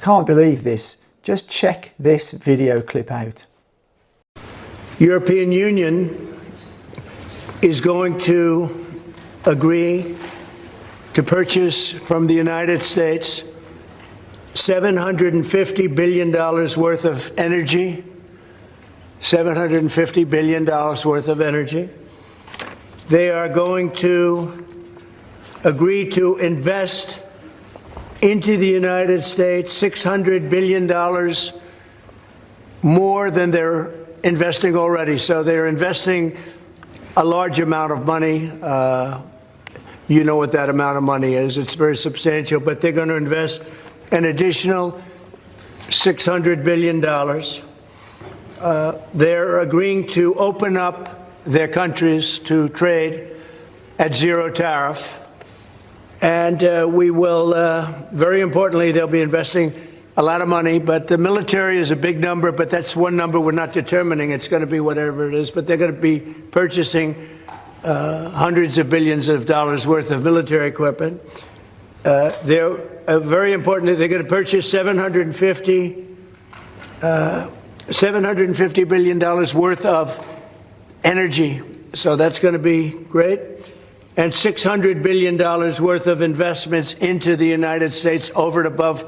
can't believe this. Just check this video clip out. European Union is going to agree to purchase from the United States $750 billion worth of energy. $750 billion worth of energy. They are going to agree to invest into the United States $600 billion more than they're investing already. So they're investing a large amount of money. You know what that amount of money is. It's very substantial, but they're going to invest an additional $600 billion. They're agreeing to open up their countries to trade at zero tariff. And we will, very importantly, they'll be investing a lot of money, but the military is a big number, but that's one number we're not determining. It's going to be whatever it is, but they're going to be purchasing hundreds of billions of dollars worth of military equipment. They're very important. They're going to purchase $750 billion worth of energy. So that's going to be great. And $600 billion worth of investments into the United States over and above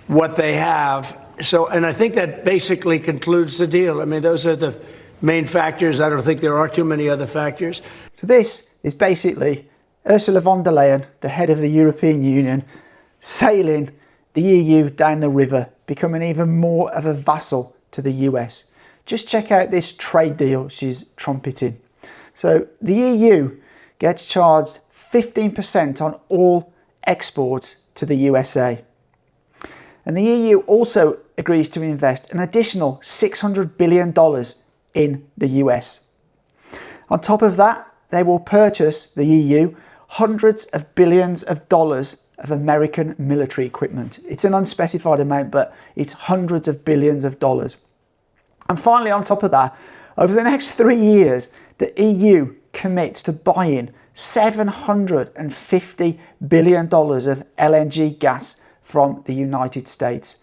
what they have. So, and I think that basically concludes the deal. I mean, those are the main factors. I don't think there are too many other factors. So this is basically Ursula von der Leyen, the head of the European Union, sailing the EU down the river, becoming even more of a vassal to the US. Just check out this trade deal she's trumpeting. So the EU gets charged 15% on all exports to the USA. And the EU also agrees to invest an additional $600 billion in the US. On top of that, they will purchase, the EU, hundreds of billions of dollars of American military equipment. It's an unspecified amount, but it's hundreds of billions of dollars. And finally, on top of that, over the next 3 years, the EU commits to buying $750 billion of LNG gas from the United States.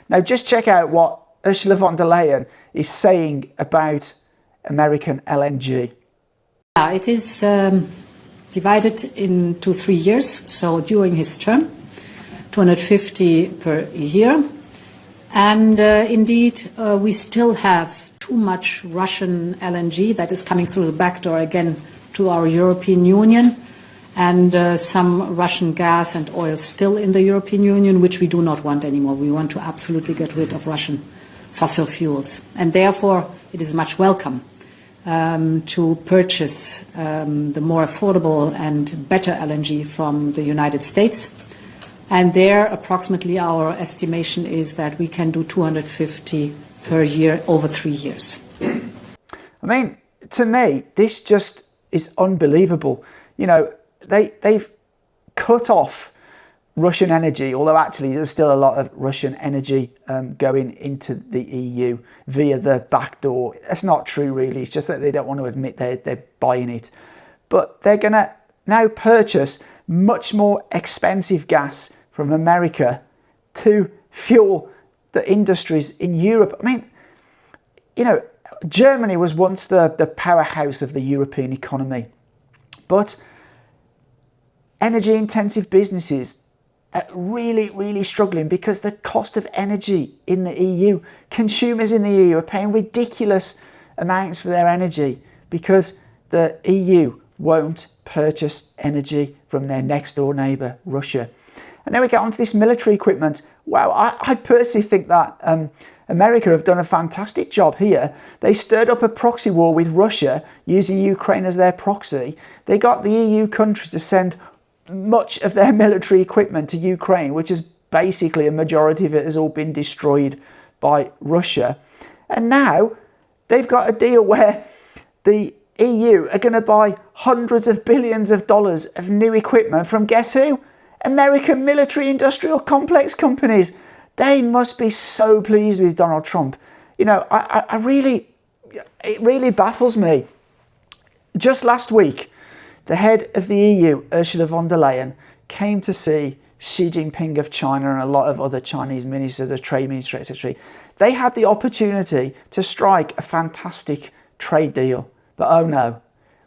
Now, just check out what Ursula von der Leyen is saying about American LNG. Yeah, it is divided into 3 years, so during his term, 250 per year. And indeed, we still have too much Russian LNG that is coming through the back door again to our European Union, and some Russian gas and oil still in the European Union, which we do not want anymore. We want to absolutely get rid of Russian fossil fuels. And therefore, it is much welcome to purchase the more affordable and better LNG from the United States. And there, approximately, our estimation is that we can do 250 per year over 3 years. I mean, to me, this just is unbelievable. You know, they've cut off Russian energy, although actually there's still a lot of Russian energy going into the EU via the back door. That's not true, really. It's just that they don't want to admit they're buying it. But they're going to now purchase much more expensive gas from America to fuel the industries in Europe. I mean, you know, Germany was once the powerhouse of the European economy, but energy-intensive businesses are really struggling because the cost of energy in the EU, consumers in the EU are paying ridiculous amounts for their energy because the EU won't purchase energy from their next door neighbour, Russia. And then we get onto this military equipment. Wow, I personally think that America have done a fantastic job here. They stirred up a proxy war with Russia using Ukraine as their proxy. They got the EU countries to send much of their military equipment to Ukraine, which is basically a majority of it has all been destroyed by Russia. And now they've got a deal where the EU are going to buy hundreds of billions of dollars of new equipment from, guess who? American military industrial complex companies. They must be so pleased with Donald Trump. You know, it really baffles me. Just last week, the head of the EU, Ursula von der Leyen, came to see Xi Jinping of China and a lot of other Chinese ministers, the trade minister, etc., they had the opportunity to strike a fantastic trade deal. But oh no,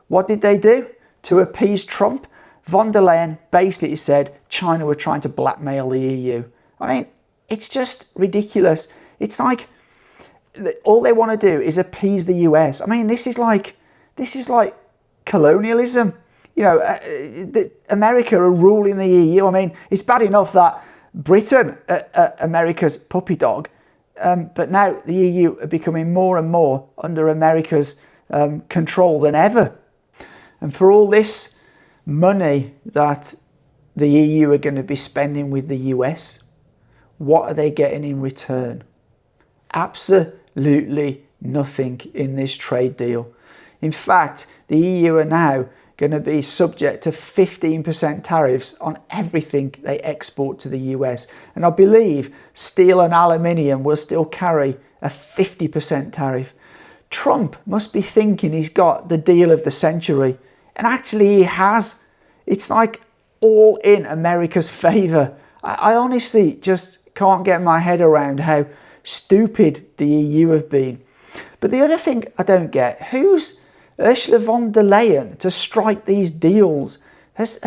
what did they do? To appease Trump, von der Leyen basically said China were trying to blackmail the EU. I mean, it's just ridiculous. It's like all they want to do is appease the US. I mean, this is like colonialism. You know, America are ruling the EU. I mean, it's bad enough that Britain, America's puppy dog, but now the EU are becoming more and more under America's control than ever. And for all this money that the EU are going to be spending with the US, what are they getting in return? Absolutely nothing in this trade deal. In fact, the EU are now going to be subject to 15% tariffs on everything they export to the US. And I believe steel and aluminium will still carry a 50% tariff. Trump must be thinking he's got the deal of the century. And actually he has. It's like all in America's favour. I honestly just can't get my head around how stupid the EU have been. But the other thing I don't get, who's Ursula von der Leyen to strike these deals? Has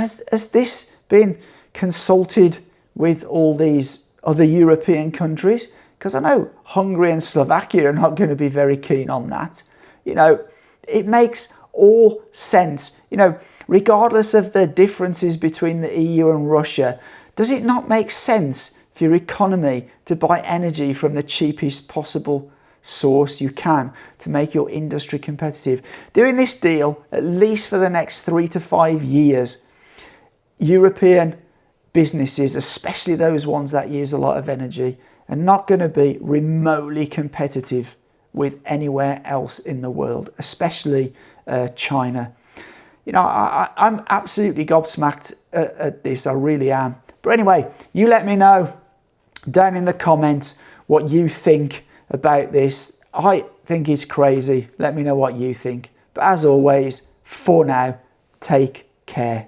this been consulted with all these other European countries? Because I know Hungary and Slovakia are not going to be very keen on that. You know, it makes all sense. You know, regardless of the differences between the EU and Russia, does it not make sense for your economy to buy energy from the cheapest possible source you can to make your industry competitive? Doing this deal, at least for the next 3 to 5 years, European businesses, especially those ones that use a lot of energy, are not going to be remotely competitive with anywhere else in the world, especially China. You know, I'm absolutely gobsmacked at this, I really am. But anyway, you let me know down in the comments what you think about this. I think it's crazy. Let me know what you think. But as always, for now, take care.